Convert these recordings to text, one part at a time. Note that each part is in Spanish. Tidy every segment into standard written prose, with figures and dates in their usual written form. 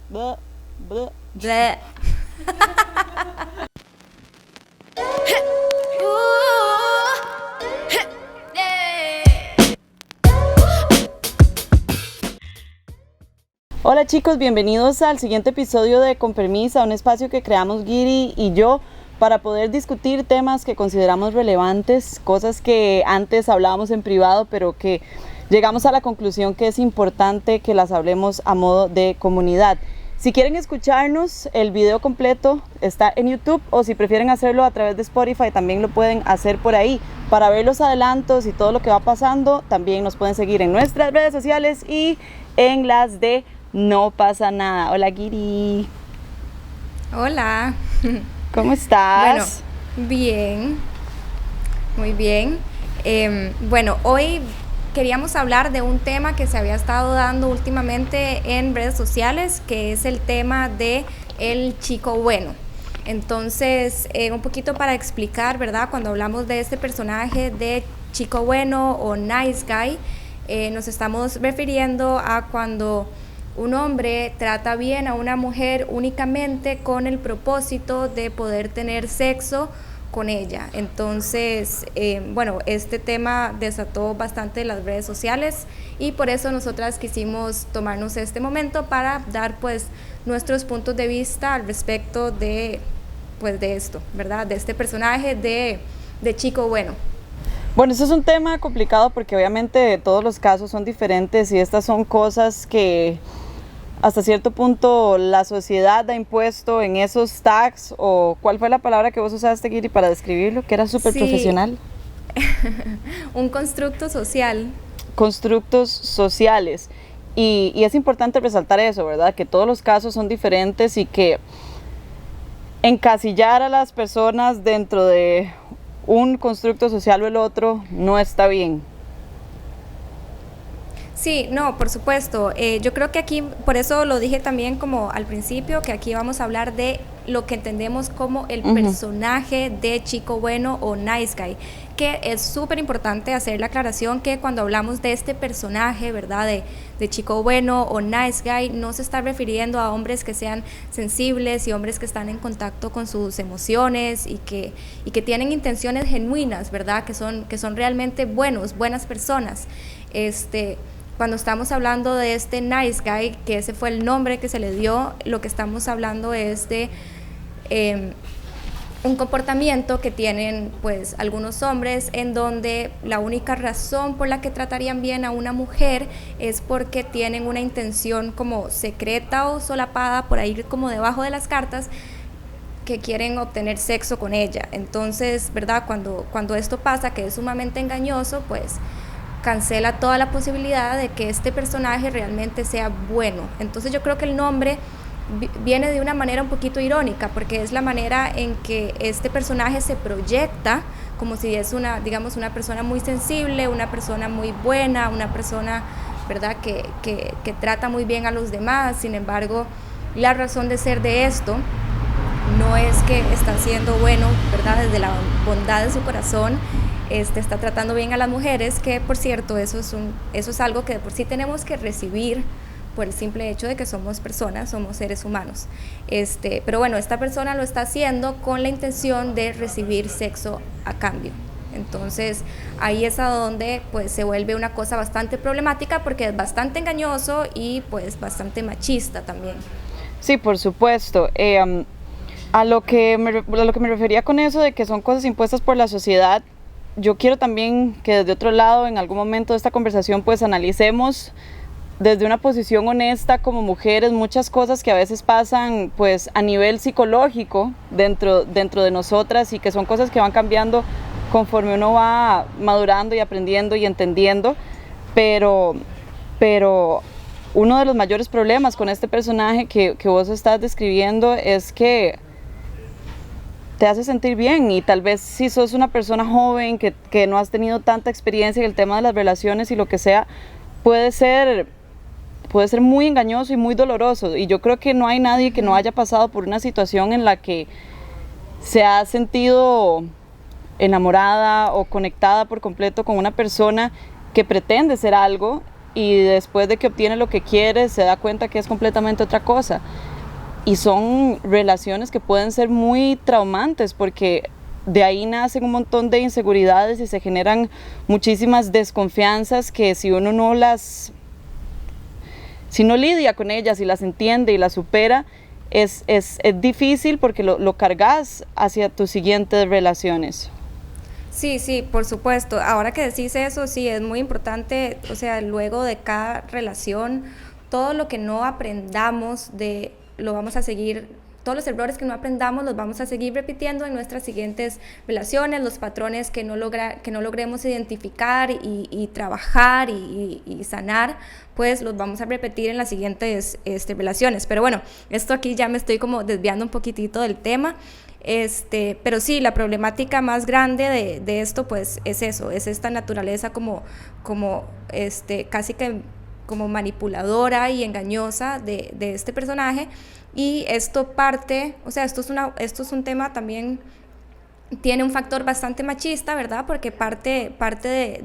Bleh, bleh. Bleh. Hola chicos, bienvenidos al siguiente episodio de Con Permisa, un espacio que creamos Giri y yo para poder discutir temas que consideramos relevantes, cosas que antes hablábamos en privado, pero que llegamos a la conclusión que es importante que las hablemos a modo de comunidad. Si quieren escucharnos, el video completo está en YouTube, o si prefieren hacerlo a través de Spotify, también lo pueden hacer por ahí. Para ver los adelantos y todo lo que va pasando, también nos pueden seguir en nuestras redes sociales y en las de No Pasa Nada. Hola Giri. Hola. ¿Cómo estás? Bueno, bien, muy bien. Bueno, hoy queríamos hablar de un tema que se había estado dando últimamente en redes sociales, que es el tema de el chico bueno. Entonces, un poquito para explicar, ¿verdad? Cuando hablamos de este personaje de chico bueno o nice guy, nos estamos refiriendo a cuando un hombre trata bien a una mujer únicamente con el propósito de poder tener sexo con ella. Entonces, bueno, este tema desató bastante las redes sociales y por eso nosotras quisimos tomarnos este momento para dar pues nuestros puntos de vista al respecto de pues de esto, ¿verdad? De este personaje de chico bueno. Bueno, eso es un tema complicado porque obviamente todos los casos son diferentes y estas son cosas que hasta cierto punto la sociedad ha impuesto en esos tags, o ¿cuál fue la palabra que vos usaste, Giri, para describirlo? Que era súper profesional. Un constructo social. Constructos sociales. Y es importante resaltar eso, ¿verdad? Que todos los casos son diferentes y que encasillar a las personas dentro de un constructo social o el otro no está bien. Sí, no, por supuesto. Yo creo que aquí, por eso lo dije también como al principio, que aquí vamos a hablar de lo que entendemos como el personaje de chico bueno o nice guy, que es súper importante hacer la aclaración que cuando hablamos de este personaje, ¿verdad? De chico bueno o nice guy, no se está refiriendo a hombres que sean sensibles y hombres que están en contacto con sus emociones y que tienen intenciones genuinas, ¿verdad? Que son realmente buenas personas. Cuando estamos hablando de este nice guy, que ese fue el nombre que se le dio, lo que estamos hablando es de un comportamiento que tienen pues algunos hombres en donde la única razón por la que tratarían bien a una mujer es porque tienen una intención como secreta o solapada por ahí como debajo de las cartas, que quieren obtener sexo con ella. Entonces, ¿verdad? Cuando esto pasa, que es sumamente engañoso, pues cancela toda la posibilidad de que este personaje realmente sea bueno. Entonces yo creo que el nombre viene de una manera un poquito irónica, porque es la manera en que este personaje se proyecta como si es una persona muy sensible, una persona muy buena, una persona, ¿verdad?, que trata muy bien a los demás. Sin embargo, la razón de ser de esto no es que está siendo bueno, ¿verdad?, desde la bondad de su corazón, está tratando bien a las mujeres, que por cierto eso es algo que de por sí tenemos que recibir por el simple hecho de que somos personas, somos seres humanos. Pero bueno, esta persona lo está haciendo con la intención de recibir sexo a cambio. Entonces ahí es a donde pues se vuelve una cosa bastante problemática, porque es bastante engañoso y pues bastante machista también. Sí, por supuesto. A lo que me refería con eso de que son cosas impuestas por la sociedad, yo quiero también que desde otro lado, en algún momento de esta conversación, pues analicemos desde una posición honesta como mujeres muchas cosas que a veces pasan pues a nivel psicológico dentro de nosotras, y que son cosas que van cambiando conforme uno va madurando y aprendiendo y entendiendo, pero uno de los mayores problemas con este personaje que vos estás describiendo es que te hace sentir bien, y tal vez si sos una persona joven que no has tenido tanta experiencia en el tema de las relaciones y lo que sea, puede ser muy engañoso y muy doloroso. Y yo creo que no hay nadie que no haya pasado por una situación en la que se ha sentido enamorada o conectada por completo con una persona que pretende ser algo y después de que obtiene lo que quiere se da cuenta que es completamente otra cosa. Y son relaciones que pueden ser muy traumantes porque de ahí nacen un montón de inseguridades y se generan muchísimas desconfianzas que si uno si no lidia con ellas y las entiende y las supera, es difícil porque lo cargas hacia tus siguientes relaciones. Sí, sí, por supuesto. Ahora que decís eso, sí, es muy importante, o sea, luego de cada relación, todo lo que no aprendamos lo vamos a seguir, todos los errores que no aprendamos los vamos a seguir repitiendo en nuestras siguientes relaciones, los patrones que no logremos identificar y trabajar y sanar, pues los vamos a repetir en las siguientes relaciones. Pero bueno, esto aquí ya me estoy como desviando un poquitito del tema. Pero sí, la problemática más grande de esto pues es eso, es esta naturaleza como casi que como manipuladora y engañosa de este personaje, y esto parte, o sea, esto es un tema también, tiene un factor bastante machista, ¿verdad? Porque parte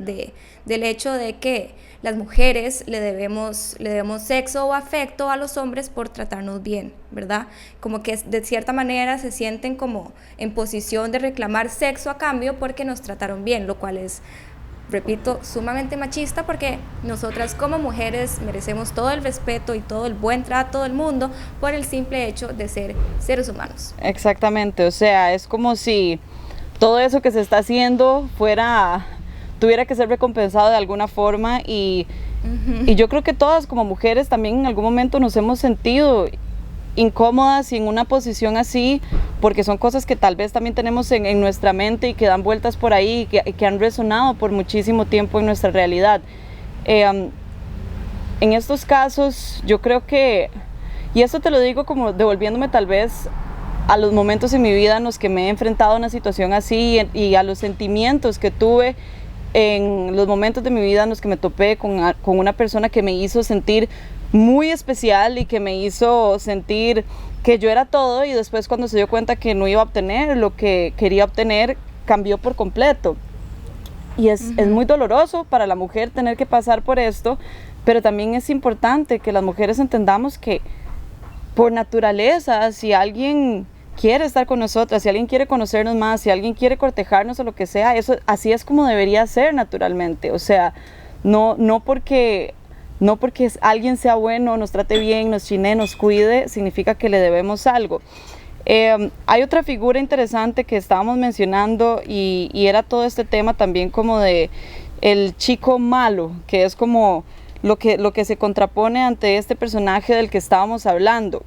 del hecho de que las mujeres le debemos sexo o afecto a los hombres por tratarnos bien, ¿verdad? Como que de cierta manera se sienten como en posición de reclamar sexo a cambio porque nos trataron bien, lo cual es, repito, sumamente machista, porque nosotras como mujeres merecemos todo el respeto y todo el buen trato del mundo por el simple hecho de ser seres humanos. Exactamente, o sea, es como si todo eso que se está haciendo tuviera que ser recompensado de alguna forma y yo creo que todas como mujeres también en algún momento nos hemos sentido incómodas y en una posición así, porque son cosas que tal vez también tenemos en nuestra mente y que dan vueltas por ahí y que han resonado por muchísimo tiempo en nuestra realidad. En estos casos yo creo que, y esto te lo digo como devolviéndome tal vez a los momentos en mi vida en los que me he enfrentado a una situación así y a los sentimientos que tuve en los momentos de mi vida en los que me topé con una persona que me hizo sentir muy especial y que me hizo sentir que yo era todo, y después cuando se dio cuenta que no iba a obtener lo que quería obtener, cambió por completo. Y es muy doloroso para la mujer tener que pasar por esto, pero también es importante que las mujeres entendamos que por naturaleza, si alguien quiere estar con nosotras, si alguien quiere conocernos más, si alguien quiere cortejarnos o lo que sea, eso así es como debería ser naturalmente. O sea, no porque alguien sea bueno, nos trate bien, nos chinee, nos cuide, significa que le debemos algo. Hay otra figura interesante que estábamos mencionando y era todo este tema también como de el chico malo, que es como lo que se contrapone ante este personaje del que estábamos hablando.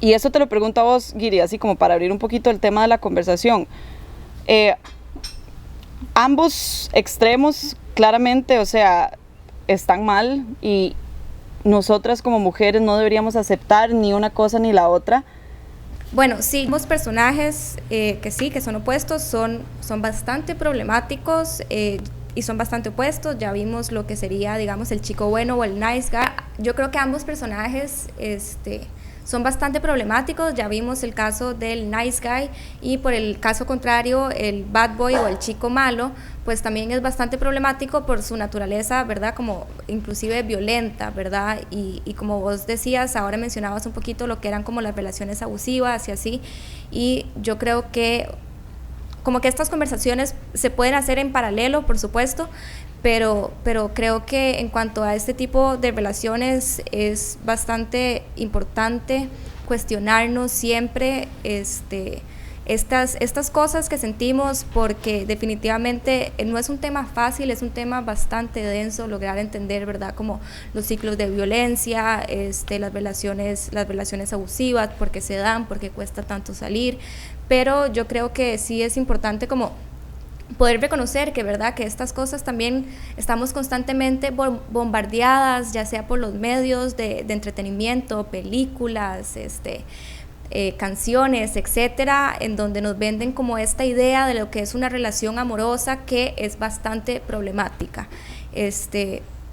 Y eso te lo pregunto a vos, Guiri, así como para abrir un poquito el tema de la conversación. Ambos extremos, claramente, o sea, están mal y nosotras como mujeres no deberíamos aceptar ni una cosa ni la otra. Bueno, sí, los personajes que son opuestos, son bastante problemáticos y son bastante opuestos. Ya vimos lo que sería, digamos, el chico bueno o el nice guy. Yo creo que ambos personajes son bastante problemáticos. Ya vimos el caso del nice guy, y por el caso contrario, el bad boy o el chico malo, pues también es bastante problemático por su naturaleza, ¿verdad? Como inclusive violenta, ¿verdad? Y como vos decías, ahora mencionabas un poquito lo que eran como las relaciones abusivas y así, y yo creo que como que estas conversaciones se pueden hacer en paralelo, por supuesto, pero creo que en cuanto a este tipo de relaciones es bastante importante cuestionarnos siempre estas cosas que sentimos, porque definitivamente no es un tema fácil, es un tema bastante denso lograr entender, ¿verdad? Como los ciclos de violencia, las relaciones abusivas, por qué se dan, por qué cuesta tanto salir, pero yo creo que sí es importante como poder reconocer que, ¿verdad?, que estas cosas también estamos constantemente bombardeadas, ya sea por los medios de entretenimiento, películas, canciones, etcétera, en donde nos venden como esta idea de lo que es una relación amorosa, que es bastante problemática.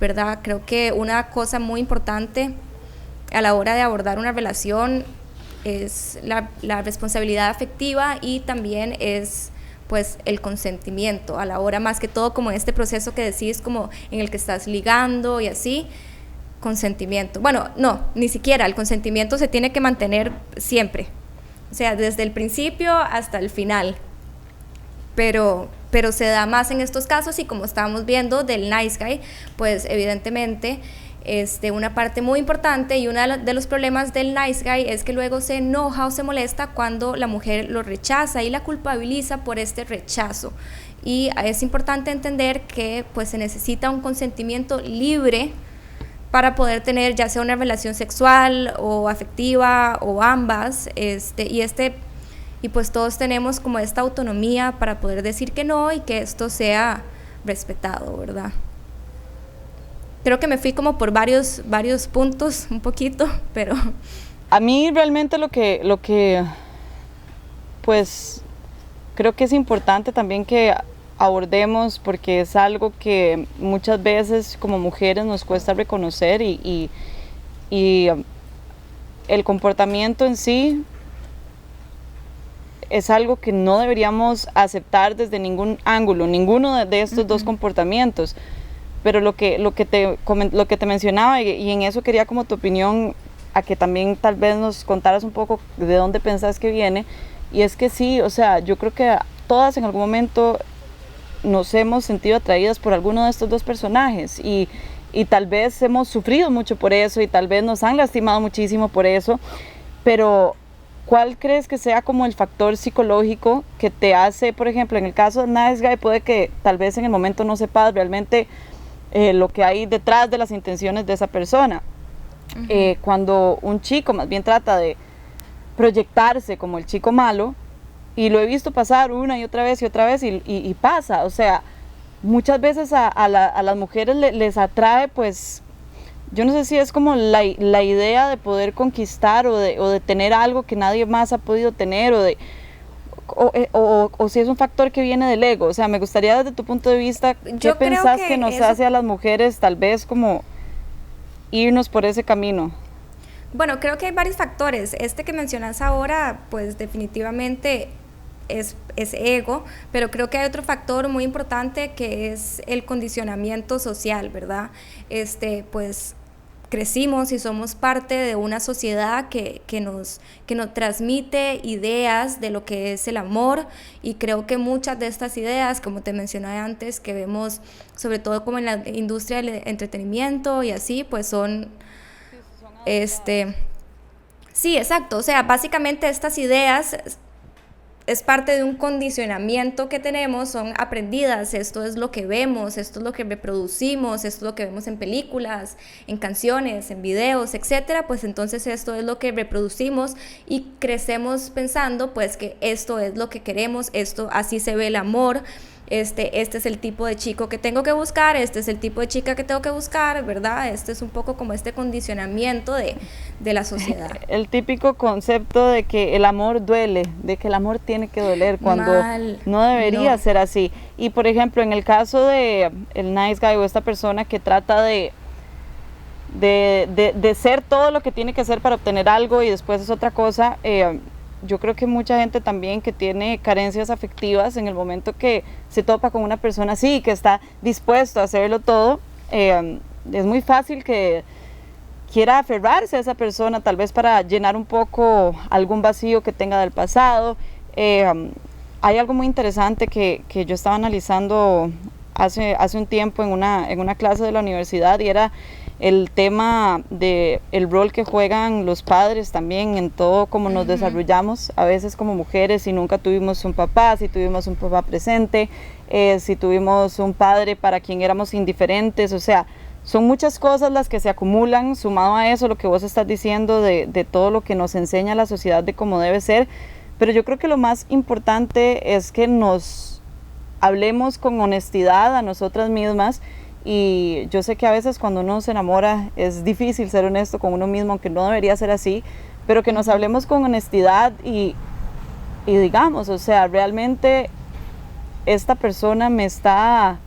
¿Verdad? Creo que una cosa muy importante a la hora de abordar una relación es la responsabilidad afectiva, y también es pues el consentimiento a la hora, más que todo como este proceso que decís, como en el que estás ligando y así, consentimiento. Bueno, no, ni siquiera, el consentimiento se tiene que mantener siempre, o sea, desde el principio hasta el final, pero se da más en estos casos, y como estábamos viendo del nice guy, pues evidentemente una parte muy importante y uno de los problemas del nice guy es que luego se enoja o se molesta cuando la mujer lo rechaza y la culpabiliza por este rechazo. Y es importante entender que pues se necesita un consentimiento libre para poder tener ya sea una relación sexual o afectiva o ambas, y pues todos tenemos como esta autonomía para poder decir que no y que esto sea respetado, ¿verdad? Creo que me fui como por varios puntos, un poquito, pero... A mí realmente lo que pues creo que es importante también que abordemos, porque es algo que muchas veces como mujeres nos cuesta reconocer, y el comportamiento en sí es algo que no deberíamos aceptar desde ningún ángulo, ninguno de estos dos comportamientos. Pero lo que te mencionaba, y en eso quería como tu opinión, a que también tal vez nos contaras un poco de dónde pensás que viene, y es que sí, o sea, yo creo que todas en algún momento nos hemos sentido atraídas por alguno de estos dos personajes, y tal vez hemos sufrido mucho por eso, y tal vez nos han lastimado muchísimo por eso, pero ¿cuál crees que sea como el factor psicológico que te hace, por ejemplo, en el caso de Nice Guy, puede que tal vez en el momento no sepas realmente lo que hay detrás de las intenciones de esa persona? Cuando un chico más bien trata de proyectarse como el chico malo, y lo he visto pasar una y otra vez y pasa, o sea, muchas veces a las mujeres les atrae, pues, yo no sé si es como la idea de poder conquistar o de tener algo que nadie más ha podido tener, o si es un factor que viene del ego. O sea, me gustaría desde tu punto de vista, ¿qué pensás que nos hace a las mujeres tal vez como irnos por ese camino? Bueno, creo que hay varios factores. Este que mencionas ahora, pues definitivamente es ego, pero creo que hay otro factor muy importante que es el condicionamiento social, ¿verdad? Pues crecimos y somos parte de una sociedad que nos transmite ideas de lo que es el amor, y creo que muchas de estas ideas, como te mencioné antes, que vemos sobre todo como en la industria del entretenimiento y así, pues son sí, exacto, o sea, básicamente estas ideas es parte de un condicionamiento que tenemos, son aprendidas, esto es lo que vemos, esto es lo que reproducimos, esto es lo que vemos en películas, en canciones, en videos, etcétera, pues entonces esto es lo que reproducimos y crecemos pensando pues que esto es lo que queremos, esto así se ve el amor. Este es el tipo de chico que tengo que buscar, este es el tipo de chica que tengo que buscar, ¿verdad? Este es un poco como este condicionamiento de la sociedad. El típico concepto de que el amor duele, de que el amor tiene que doler, cuando no debería ser así. Y por ejemplo, en el caso de el nice guy, o esta persona que trata de ser todo lo que tiene que ser para obtener algo y después es otra cosa, yo creo que mucha gente también que tiene carencias afectivas, en el momento que se topa con una persona así, que está dispuesto a hacerlo todo, es muy fácil que quiera aferrarse a esa persona, tal vez para llenar un poco algún vacío que tenga del pasado. Hay algo muy interesante que yo estaba analizando hace un tiempo en una clase de la universidad, y era el tema de el rol que juegan los padres también en todo cómo nos desarrollamos a veces como mujeres, si nunca tuvimos un papá, si tuvimos un papá presente, si tuvimos un padre para quien éramos indiferentes, o sea, son muchas cosas las que se acumulan, sumado a eso lo que vos estás diciendo de todo lo que nos enseña la sociedad de cómo debe ser. Pero yo creo que lo más importante es que nos hablemos con honestidad a nosotras mismas. Y yo sé que a veces cuando uno se enamora es difícil ser honesto con uno mismo, aunque no debería ser así, pero que nos hablemos con honestidad y digamos, o sea, realmente esta persona me está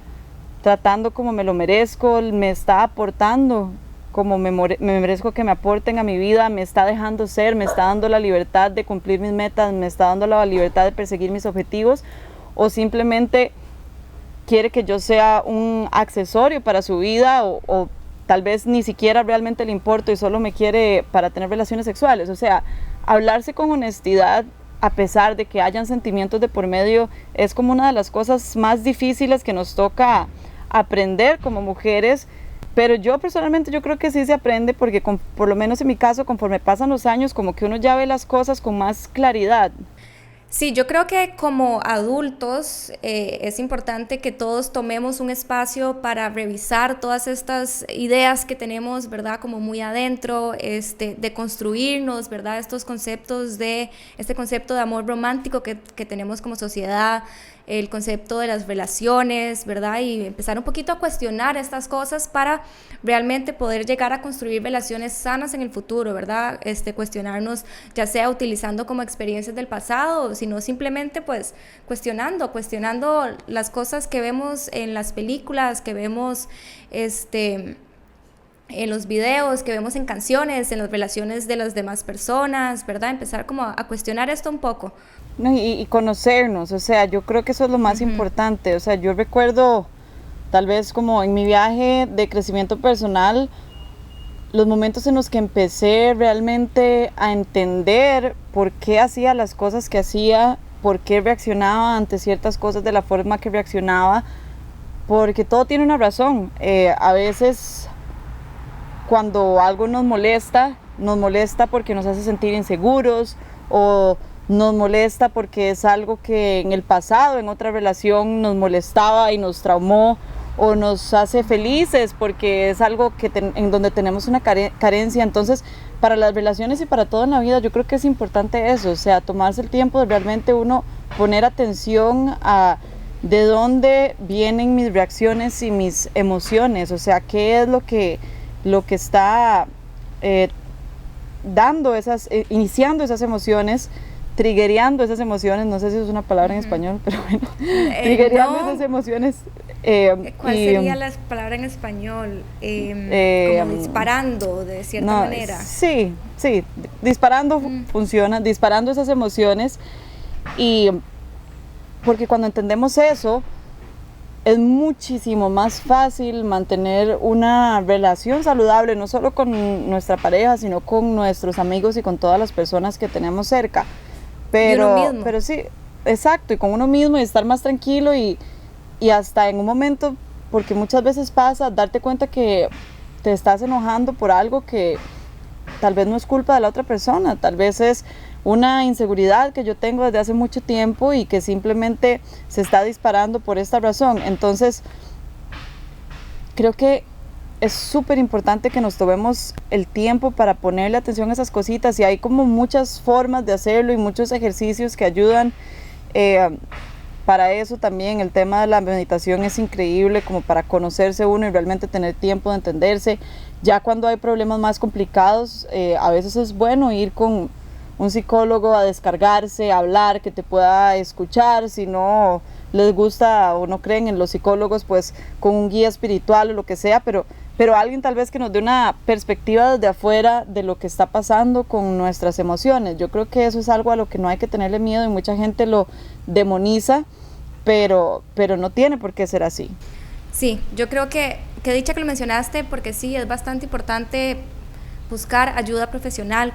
tratando como me lo merezco, me está aportando como me merezco que me aporten a mi vida, me está dejando ser, me está dando la libertad de cumplir mis metas, me está dando la libertad de perseguir mis objetivos, o simplemente quiere que yo sea un accesorio para su vida o tal vez ni siquiera realmente le importo y solo me quiere para tener relaciones sexuales. O sea, hablarse con honestidad a pesar de que hayan sentimientos de por medio es como una de las cosas más difíciles que nos toca aprender como mujeres. Pero yo personalmente yo creo que sí se aprende porque por lo menos en mi caso, conforme pasan los años, como que uno ya ve las cosas con más claridad. Sí, yo creo que como adultos es importante que todos tomemos un espacio para revisar todas estas ideas que tenemos, ¿verdad? Como muy adentro, de construirnos, ¿verdad? Estos conceptos este concepto de amor romántico que tenemos como sociedad, el concepto de las relaciones, ¿verdad? Y empezar un poquito a cuestionar estas cosas para realmente poder llegar a construir relaciones sanas en el futuro, ¿verdad? Cuestionarnos, ya sea utilizando como experiencias del pasado, sino simplemente pues cuestionando las cosas que vemos en las películas, que vemos en los videos, que vemos en canciones, en las relaciones de las demás personas, ¿verdad? Empezar como a cuestionar esto un poco. No, y conocernos, o sea, yo creo que eso es lo más importante. O sea, yo recuerdo tal vez como en mi viaje de crecimiento personal, los momentos en los que empecé realmente a entender por qué hacía las cosas que hacía, por qué reaccionaba ante ciertas cosas de la forma que reaccionaba, porque todo tiene una razón. A veces cuando algo nos molesta porque nos hace sentir inseguros o nos molesta porque es algo que en el pasado, en otra relación, nos molestaba y nos traumó, o nos hace felices porque es algo que en donde tenemos una carencia. Entonces, para las relaciones y para todo en la vida, yo creo que es importante eso, o sea, tomarse el tiempo de realmente uno poner atención a de dónde vienen mis reacciones y mis emociones, o sea, qué es lo que está iniciando esas emociones, triggereando esas emociones, no sé si es una palabra en español, pero bueno, triggereando esas emociones. ¿Cuál sería la palabra en español? Como disparando, de cierta manera. Sí, disparando funciona, disparando esas emociones, y porque cuando entendemos eso, es muchísimo más fácil mantener una relación saludable, no solo con nuestra pareja, sino con nuestros amigos y con todas las personas que tenemos cerca. Pero sí, exacto, y con uno mismo, y estar más tranquilo y hasta en un momento, porque muchas veces pasa, darte cuenta que te estás enojando por algo que tal vez no es culpa de la otra persona, tal vez es una inseguridad que yo tengo desde hace mucho tiempo y que simplemente se está disparando por esta razón. Entonces, creo que es súper importante que nos tomemos el tiempo para ponerle atención a esas cositas, y hay como muchas formas de hacerlo y muchos ejercicios que ayudan. Para eso también el tema de la meditación es increíble, como para conocerse uno y realmente tener tiempo de entenderse. Ya cuando hay problemas más complicados, a veces es bueno ir con un psicólogo a descargarse, a hablar, que te pueda escuchar. Si no les gusta o no creen en los psicólogos, pues con un guía espiritual o lo que sea, pero alguien tal vez que nos dé una perspectiva desde afuera de lo que está pasando con nuestras emociones. Yo creo que eso es algo a lo que no hay que tenerle miedo, y mucha gente lo demoniza, pero no tiene por qué ser así. Sí, yo creo que dicha que lo mencionaste, porque sí, es bastante importante buscar ayuda profesional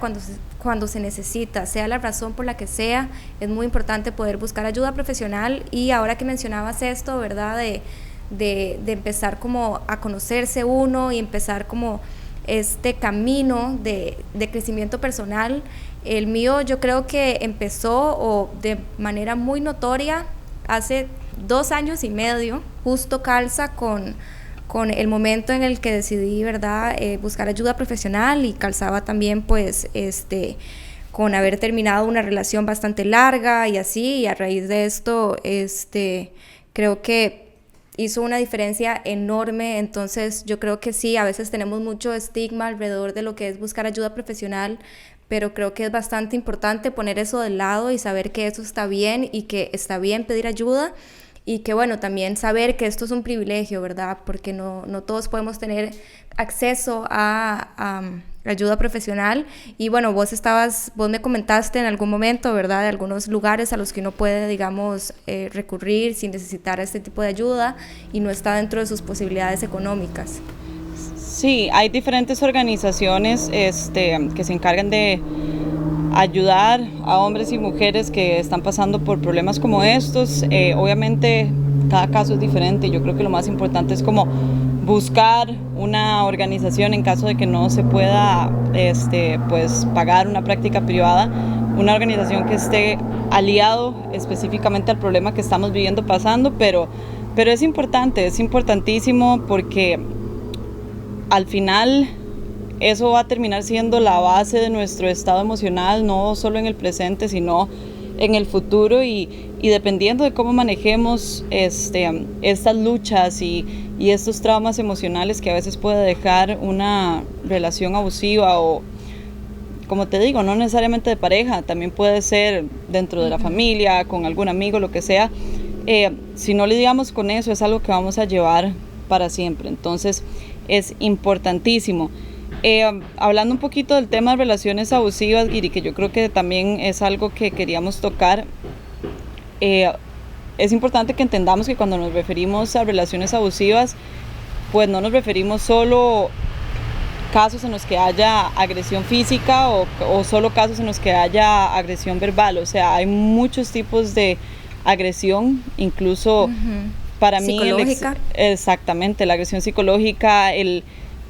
cuando se necesita, sea la razón por la que sea. Es muy importante poder buscar ayuda profesional. Y ahora que mencionabas esto, ¿verdad?, de empezar como a conocerse uno y empezar como este camino de crecimiento personal, el mío yo creo que empezó de manera muy notoria hace 2 años y medio, justo calza con el momento en el que decidí, ¿verdad?, buscar ayuda profesional, y calzaba también pues con haber terminado una relación bastante larga y así, y a raíz de esto creo que hizo una diferencia enorme. Entonces yo creo que sí, a veces tenemos mucho estigma alrededor de lo que es buscar ayuda profesional, pero creo que es bastante importante poner eso de lado y saber que eso está bien y que está bien pedir ayuda. Y que bueno, también saber que esto es un privilegio, ¿verdad? Porque no todos podemos tener acceso a ayuda profesional. Y bueno, vos me comentaste en algún momento, ¿verdad?, de algunos lugares a los que uno puede, digamos, recurrir sin necesitar este tipo de ayuda y no está dentro de sus posibilidades económicas. Sí, hay diferentes organizaciones que se encargan de ayudar a hombres y mujeres que están pasando por problemas como estos. Obviamente cada caso es diferente. Yo creo que lo más importante es como buscar una organización en caso de que no se pueda pues pagar una práctica privada, una organización que esté aliado específicamente al problema que estamos viviendo pasando, pero es importante, es importantísimo, porque al final eso va a terminar siendo la base de nuestro estado emocional, no solo en el presente, sino en el futuro, y dependiendo de cómo manejemos estas luchas y estos traumas emocionales que a veces puede dejar una relación abusiva, o como te digo, no necesariamente de pareja, también puede ser dentro de la familia, con algún amigo, lo que sea. Si no lidiamos con eso, es algo que vamos a llevar para siempre. Entonces es importantísimo. Hablando un poquito del tema de relaciones abusivas, Giri, que yo creo que también es algo que queríamos tocar, es importante que entendamos que cuando nos referimos a relaciones abusivas, pues no nos referimos solo casos en los que haya agresión física o solo casos en los que haya agresión verbal. O sea, hay muchos tipos de agresión, incluso para mí psicológica. Exactamente, la agresión psicológica, el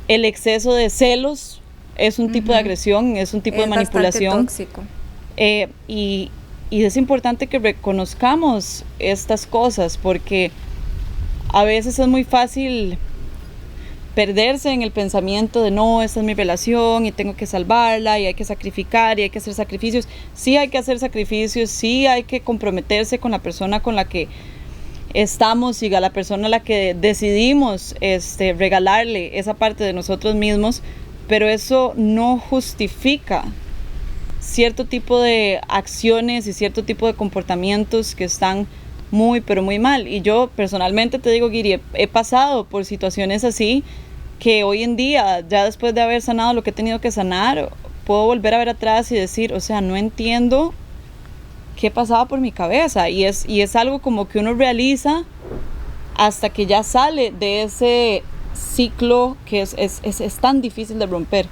exceso de celos es un tipo de agresión, es un tipo de manipulación. Bastante tóxico. Y es importante que reconozcamos estas cosas, porque a veces es muy fácil perderse en el pensamiento de no, esta es mi relación y tengo que salvarla y hay que sacrificar y hay que hacer sacrificios. Sí hay que hacer sacrificios, sí hay que comprometerse con la persona con la que estamos y a la persona a la que decidimos regalarle esa parte de nosotros mismos, pero eso no justifica cierto tipo de acciones y cierto tipo de comportamientos que están muy, pero muy mal. Y yo personalmente te digo, Giri, he pasado por situaciones así, que hoy en día, ya después de haber sanado lo que he tenido que sanar, puedo volver a ver atrás y decir, o sea, no entiendo qué pasaba por mi cabeza, y es algo como que uno realiza hasta que ya sale de ese ciclo que es tan difícil de romper.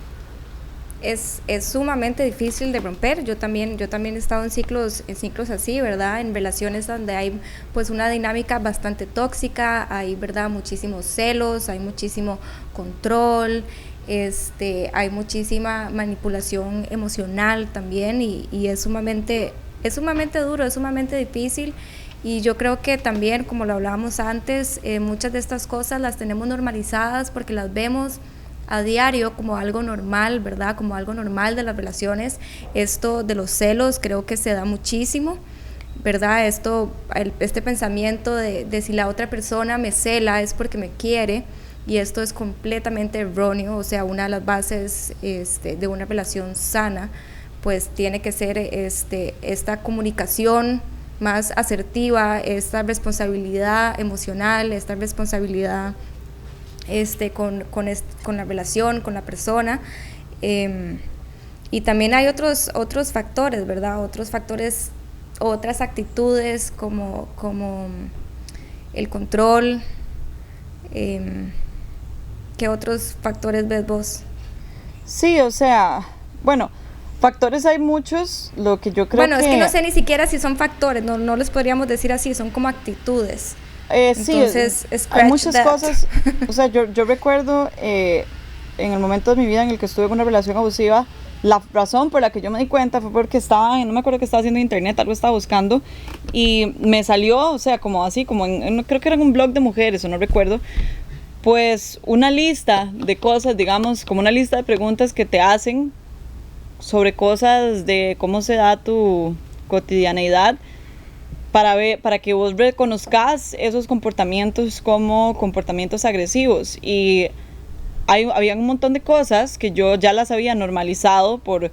Es sumamente difícil de romper. Yo también he estado en ciclos así, ¿verdad? En relaciones donde hay pues una dinámica bastante tóxica, hay, ¿verdad?, muchísimos celos, hay muchísimo control, hay muchísima manipulación emocional también, y es sumamente duro, es sumamente difícil. Y yo creo que también, como lo hablábamos antes, muchas de estas cosas las tenemos normalizadas porque las vemos a diario como algo normal, ¿verdad? Como algo normal de las relaciones. Esto de los celos creo que se da muchísimo, ¿verdad? Este pensamiento de si la otra persona me cela es porque me quiere, y esto es completamente erróneo. O sea, una de las bases de una relación sana pues tiene que ser esta comunicación más asertiva, esta responsabilidad emocional, esta responsabilidad con la relación, con la persona. Y también hay otros factores, ¿verdad? Otros factores, otras actitudes como el control. ¿Qué otros factores ves vos? Sí, o sea, bueno, factores hay muchos. Lo que yo creo es que no sé ni siquiera si son factores, no les podríamos decir así, son como actitudes. Entonces, sí, hay muchas cosas. O sea, yo recuerdo en el momento de mi vida en el que estuve en una relación abusiva, la razón por la que yo me di cuenta fue porque no me acuerdo qué estaba haciendo en internet, algo estaba buscando y me salió, o sea, como así, creo que era en un blog de mujeres, o no recuerdo, pues una lista de cosas, digamos, como una lista de preguntas que te hacen sobre cosas de cómo se da tu cotidianeidad, para que vos reconozcas esos comportamientos como comportamientos agresivos. Y había un montón de cosas que yo ya las había normalizado por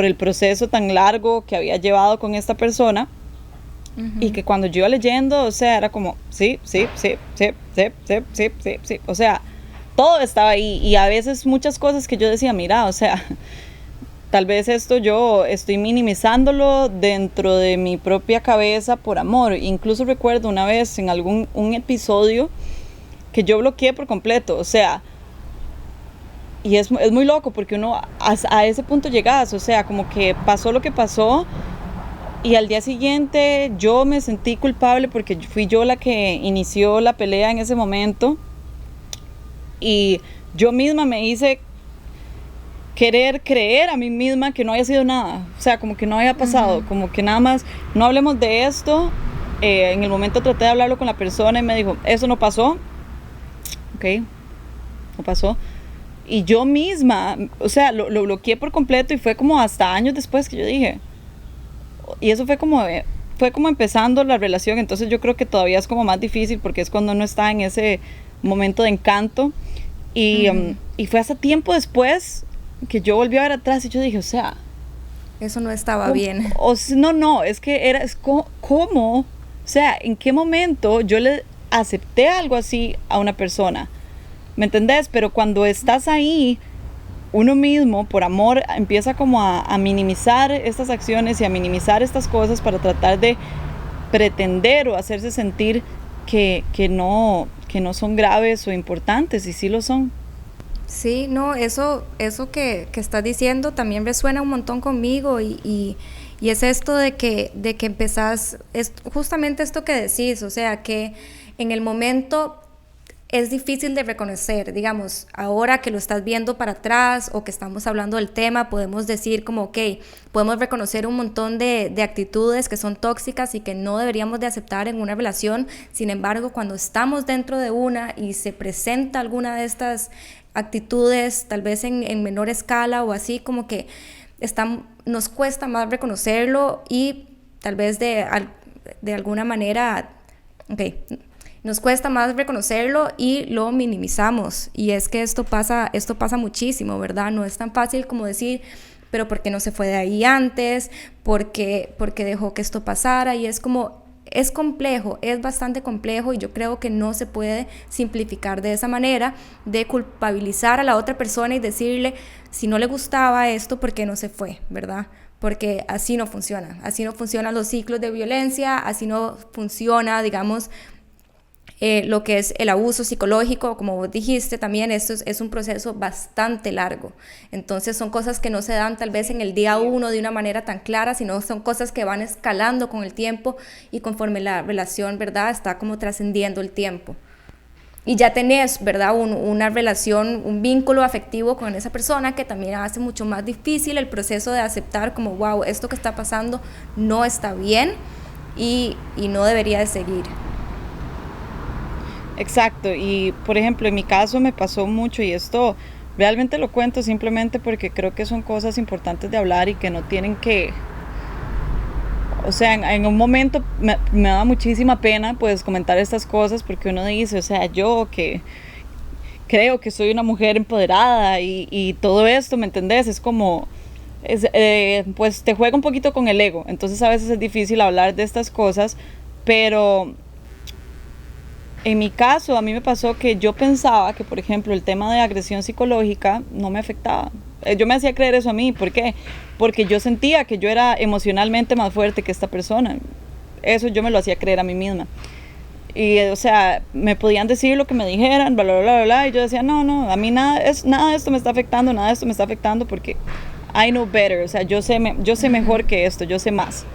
el proceso tan largo que había llevado con esta persona. Y que cuando yo iba leyendo, o sea, era como, sí, o sea, todo estaba ahí, y a veces muchas cosas que yo decía, mira, o sea, tal vez esto yo estoy minimizándolo dentro de mi propia cabeza por amor. Incluso recuerdo una vez en un episodio que yo bloqueé por completo, o sea, y es muy loco porque uno a ese punto llegas, o sea, como que pasó lo que pasó y al día siguiente yo me sentí culpable porque fui yo la que inició la pelea en ese momento, y yo misma me hice querer creer a mí misma que no había sido nada, o sea, como que no había pasado, como que nada más, no hablemos de esto. En el momento traté de hablarlo con la persona y me dijo, eso no pasó, ok, no pasó. Y yo misma, o sea, lo bloqueé por completo, y fue como hasta años después que yo dije, y eso fue como empezando la relación. Entonces yo creo que todavía es como más difícil porque es cuando uno está en ese momento de encanto, y fue hasta tiempo después que yo volví a ver atrás y yo dije, o sea, eso no estaba bien. No, es que ¿cómo? O sea, ¿en qué momento yo le acepté algo así a una persona? ¿Me entendés? Pero cuando estás ahí, uno mismo, por amor, empieza como a minimizar estas acciones y a minimizar estas cosas para tratar de pretender o hacerse sentir que no son graves o importantes, y sí lo son. Sí, no, eso que estás diciendo también resuena un montón conmigo, y es esto de que empezás, es justamente esto que decís, o sea, que en el momento es difícil de reconocer, digamos, ahora que lo estás viendo para atrás o que estamos hablando del tema, podemos decir como, ok, podemos reconocer un montón de actitudes que son tóxicas y que no deberíamos de aceptar en una relación. Sin embargo, cuando estamos dentro de una y se presenta alguna de estas actitudes, tal vez en menor escala o así, como que nos cuesta más reconocerlo, y tal vez de alguna manera, okay, nos cuesta más reconocerlo y lo minimizamos. Y es que esto pasa muchísimo, ¿verdad? No es tan fácil como decir, pero ¿por qué no se fue de ahí antes? ¿Por qué dejó que esto pasara? Y es como, es complejo, es bastante complejo, y yo creo que no se puede simplificar de esa manera, de culpabilizar a la otra persona y decirle, si no le gustaba esto, ¿por qué no se fue? ¿Verdad? Porque así no funcionan los ciclos de violencia, así no funciona, digamos, lo que es el abuso psicológico. Como vos dijiste también, esto es un proceso bastante largo, entonces son cosas que no se dan tal vez en el día uno de una manera tan clara, sino son cosas que van escalando con el tiempo y conforme la relación, ¿verdad?, está como trascendiendo el tiempo. Y ya tenés, ¿verdad?, una relación, un vínculo afectivo con esa persona, que también hace mucho más difícil el proceso de aceptar como, wow, esto que está pasando no está bien y no debería de seguir. Exacto, y por ejemplo en mi caso me pasó mucho, y esto realmente lo cuento simplemente porque creo que son cosas importantes de hablar y que no tienen que, o sea, en un momento me da muchísima pena pues comentar estas cosas, porque uno dice, o sea, yo que creo que soy una mujer empoderada y todo esto, ¿me entendés? Es como, pues te juega un poquito con el ego, entonces a veces es difícil hablar de estas cosas, pero en mi caso, a mí me pasó que yo pensaba que, por ejemplo, el tema de agresión psicológica no me afectaba. Yo me hacía creer eso a mí. ¿Por qué? Porque yo sentía que yo era emocionalmente más fuerte que esta persona. Eso yo me lo hacía creer a mí misma. Y, o sea, me podían decir lo que me dijeran, bla, bla, bla, bla, bla, y yo decía, no, a mí nada de esto me está afectando, porque I know better. O sea, yo sé mejor que esto, yo sé más.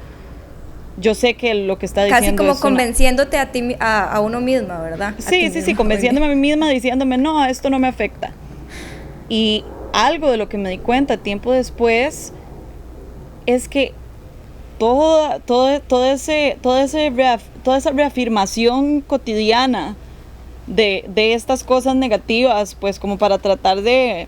Yo sé que lo que está diciendo casi como es convenciéndote a uno misma, ¿verdad? Sí, convenciéndome a mí misma, diciéndome, no, esto no me afecta. Y algo de lo que me di cuenta tiempo después es que toda esa reafirmación cotidiana de estas cosas negativas, pues como para tratar de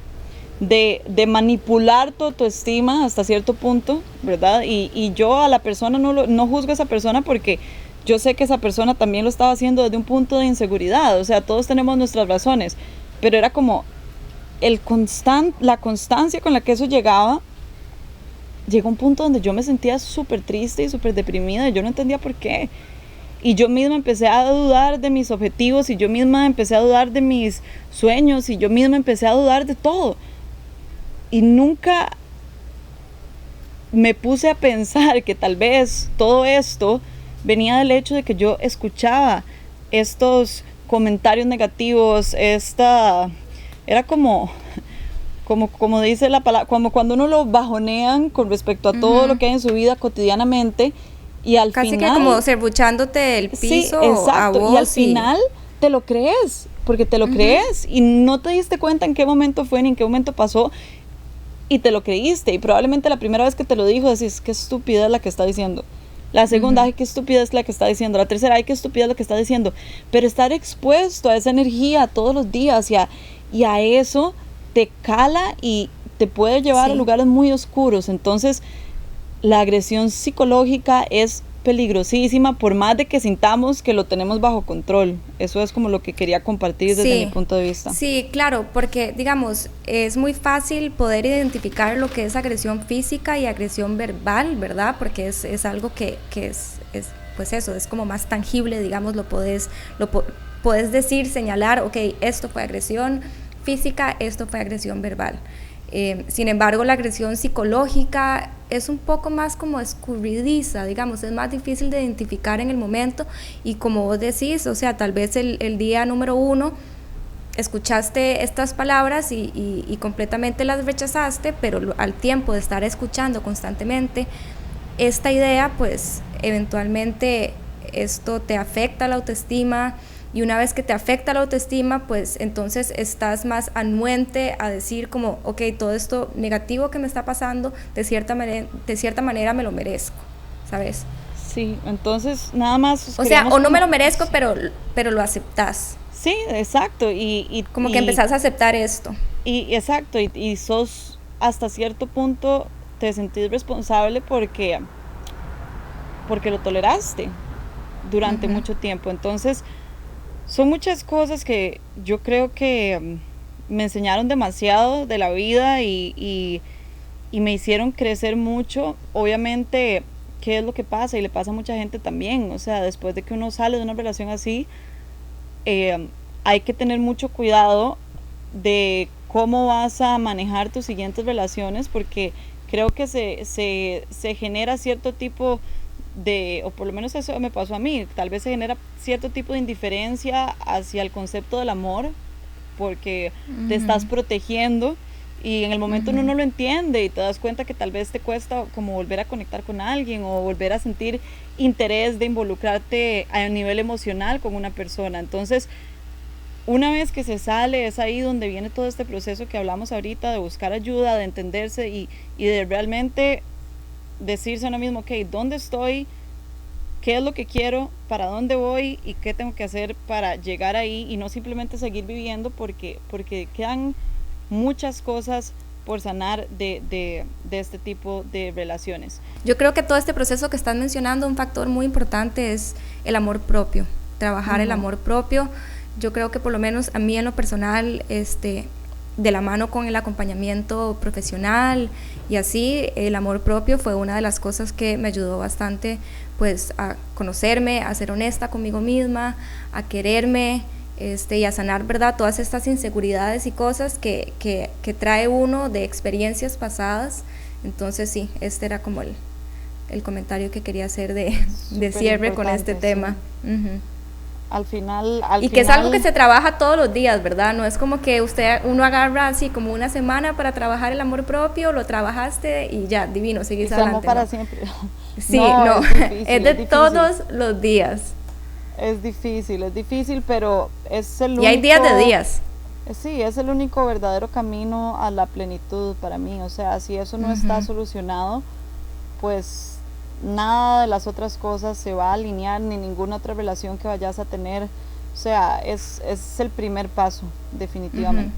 manipular tu autoestima hasta cierto punto, ¿verdad? Y yo a la persona no juzgo a esa persona, porque yo sé que esa persona también lo estaba haciendo desde un punto de inseguridad. O sea, todos tenemos nuestras razones, pero era como la constancia con la que eso llegó a un punto donde yo me sentía súper triste y súper deprimida, y yo no entendía por qué. Y yo misma empecé a dudar de mis objetivos, y yo misma empecé a dudar de mis sueños, y yo misma empecé a dudar de todo. Y nunca me puse a pensar que tal vez todo esto venía del hecho de que yo escuchaba estos comentarios negativos, era como dice la palabra, como cuando uno lo bajonean con respecto a todo lo que hay en su vida cotidianamente, y al casi final... que como servuchándote el piso. Sí, exacto, a vos, y al final te lo crees, porque te lo crees, y no te diste cuenta en qué momento fue ni en qué momento pasó, y te lo creíste, y probablemente la primera vez que te lo dijo decís, qué estúpida es la que está diciendo. La segunda, ay, qué estúpida es la que está diciendo. La tercera, ay, qué estúpida es la que está diciendo. Pero estar expuesto a esa energía todos los días y a eso te cala y te puede llevar a lugares muy oscuros. Entonces, la agresión psicológica es peligrosísima, por más de que sintamos que lo tenemos bajo control. Eso es como lo que quería compartir desde mi punto de vista. Sí, claro, porque digamos, es muy fácil poder identificar lo que es agresión física y agresión verbal, ¿verdad? Porque es algo que es pues eso, es como más tangible, digamos, puedes decir, señalar, ok, esto fue agresión física, esto fue agresión verbal. Sin embargo, la agresión psicológica es un poco más como escurridiza, digamos, es más difícil de identificar en el momento, y como vos decís, o sea, tal vez el día número 1 escuchaste estas palabras y completamente las rechazaste, pero al tiempo de estar escuchando constantemente esta idea, pues eventualmente esto te afecta la autoestima. Y una vez que te afecta la autoestima, pues entonces estás más anuente a decir como, ok, todo esto negativo que me está pasando, de cierta manera me lo merezco, ¿sabes? Sí, entonces nada más... O sea, o no me lo merezco, pero lo aceptás. Sí, exacto. Y como que empezás a aceptar esto. Exacto, y sos hasta cierto punto, te sentís responsable porque lo toleraste durante mucho tiempo. Entonces... son muchas cosas que yo creo que me enseñaron demasiado de la vida y me hicieron crecer mucho. Obviamente, ¿qué es lo que pasa? Y le pasa a mucha gente también. O sea, después de que uno sale de una relación así, hay que tener mucho cuidado de cómo vas a manejar tus siguientes relaciones, porque creo que se genera cierto tipo o por lo menos eso me pasó a mí, tal vez se genera cierto tipo de indiferencia hacia el concepto del amor, porque te estás protegiendo, y en el momento uno no lo entiende y te das cuenta que tal vez te cuesta como volver a conectar con alguien o volver a sentir interés de involucrarte a nivel emocional con una persona. Entonces, una vez que se sale, es ahí donde viene todo este proceso que hablamos ahorita, de buscar ayuda, de entenderse y de realmente decirse a uno mismo, ok, ¿dónde estoy? ¿Qué es lo que quiero? ¿Para dónde voy? ¿Y qué tengo que hacer para llegar ahí? Y no simplemente seguir viviendo, porque quedan muchas cosas por sanar de este tipo de relaciones. Yo creo que todo este proceso que estás mencionando, un factor muy importante es el amor propio, trabajar el amor propio. Yo creo que por lo menos a mí en lo personal, de la mano con el acompañamiento profesional y así, el amor propio fue una de las cosas que me ayudó bastante, pues a conocerme, a ser honesta conmigo misma, a quererme, y a sanar, ¿verdad?, todas estas inseguridades y cosas que trae uno de experiencias pasadas. Entonces sí, este era como el comentario que quería hacer de cierre con este tema. Al final que es algo que se trabaja todos los días, ¿verdad? No es como que uno agarra así como una semana para trabajar el amor propio, lo trabajaste y ya, divino, seguís adelante. Para ¿no? siempre. Sí, no, es de todos los días. Es difícil, pero es el único... Y hay días de días. Sí, es el único verdadero camino a la plenitud para mí. O sea, si eso no está solucionado, pues nada de las otras cosas se va a alinear, ni ninguna otra relación que vayas a tener. O sea, es el primer paso, definitivamente.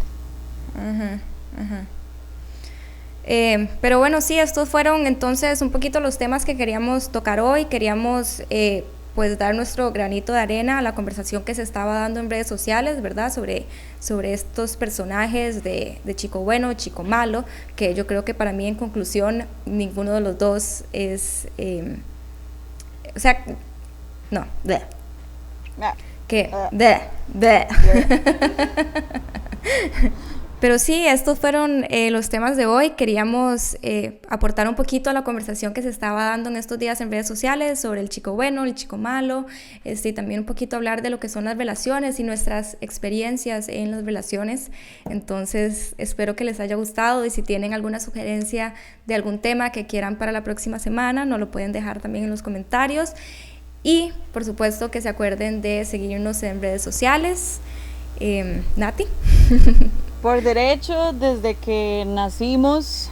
Pero bueno, sí, estos fueron entonces un poquito los temas que queríamos tocar hoy. Queríamos pues dar nuestro granito de arena a la conversación que se estaba dando en redes sociales, ¿verdad? Sobre estos personajes de chico bueno, chico malo, que yo creo que para mí, en conclusión, ninguno de los dos es, o sea, No, de. Ah, ¿Qué? ah, De. de. Pero sí, estos fueron los temas de hoy. Queríamos aportar un poquito a la conversación que se estaba dando en estos días en redes sociales sobre el chico bueno, el chico malo, y también un poquito hablar de lo que son las relaciones y nuestras experiencias en las relaciones. Entonces, espero que les haya gustado y si tienen alguna sugerencia de algún tema que quieran para la próxima semana, nos lo pueden dejar también en los comentarios. Y, por supuesto, que se acuerden de seguirnos en redes sociales. Nati. Por derecho, desde que nacimos,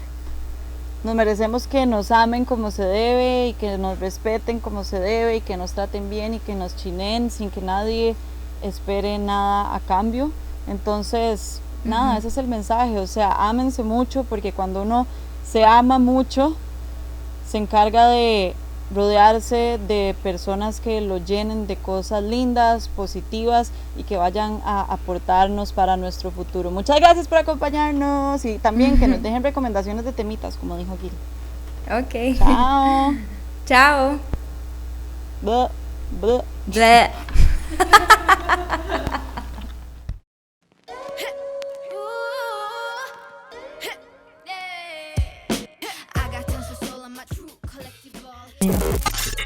nos merecemos que nos amen como se debe y que nos respeten como se debe y que nos traten bien y que nos chineen sin que nadie espere nada a cambio. Entonces, nada, ese es el mensaje, o sea, ámense mucho porque cuando uno se ama mucho, se encarga de rodearse de personas que lo llenen de cosas lindas, positivas y que vayan a aportarnos para nuestro futuro. Muchas gracias por acompañarnos y también que nos dejen recomendaciones de temitas, como dijo Gil. Ok. Chao. Chao. Bleh, bleh. Bleh. I got tons of soul on my true collective ball.